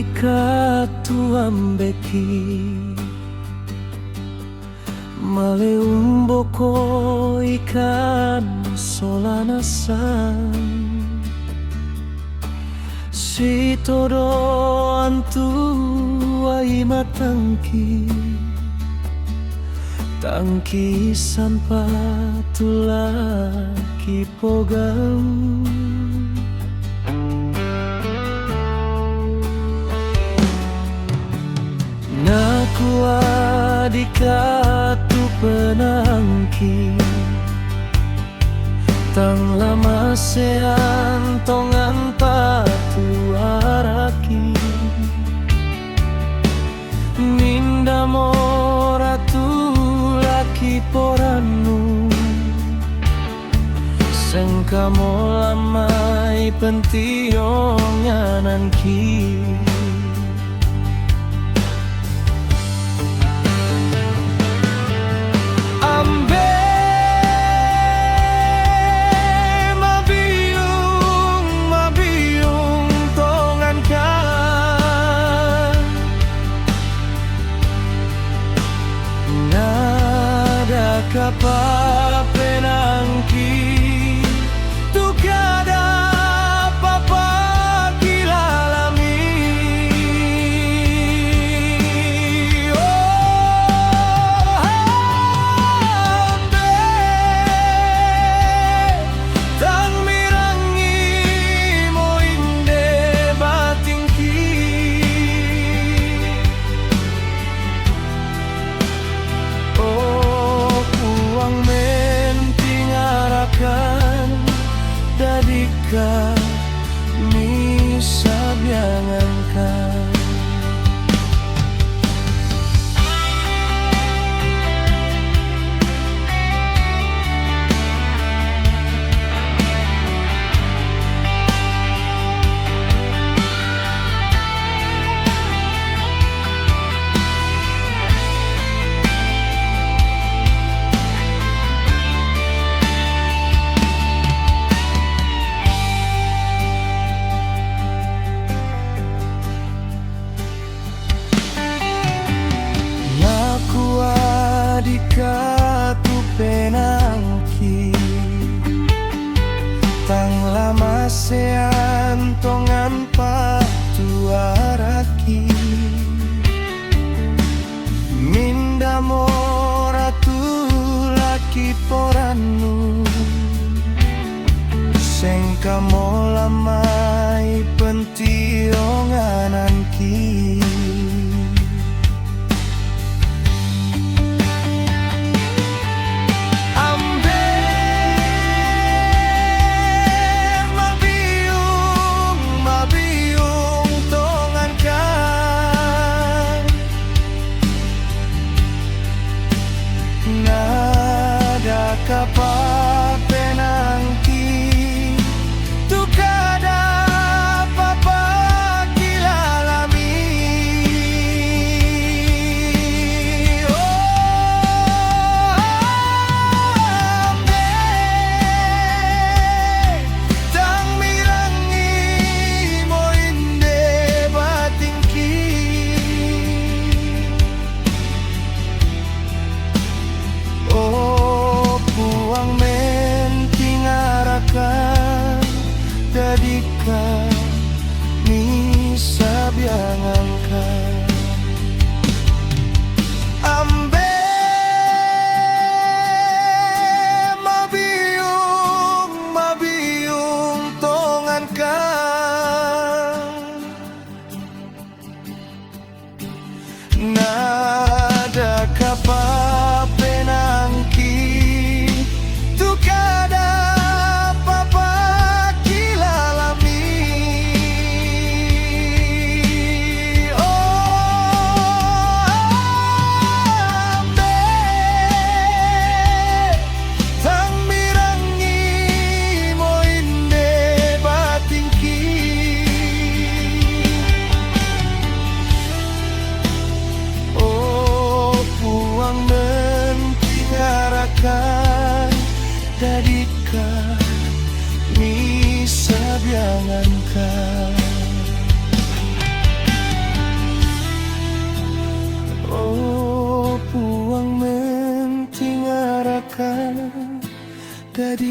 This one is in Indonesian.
Adika tuambeki Maleumboko ikan solanasan Si todo antu aima tangki sampai tulaki pogau Naku adika tu penangki Tang lama sean tongan patu araki Minda moratu laki poranu Sengka molamai pentiong nyananki Kapa penangki tu kada papa kilalami Oh hambe tang mirangi mo inde batingki Dadika misa biangankan Adika tu penangki Tang lama sean tongan patu araki Minda moratu laki poranu Sengka molamai pentiongananki Kapa penangki tu kada papa kilalami Oh ambe tang mirangi mo inde batingki Puang mentingarakan Dadika misa biangankan Ambe mabiung tongankan Nada kapa penangki tu kada papa kilalami Oh ambe tang mirangi mo inde batingki Oh puang mentingarakan Dadika misa biangankan Dadi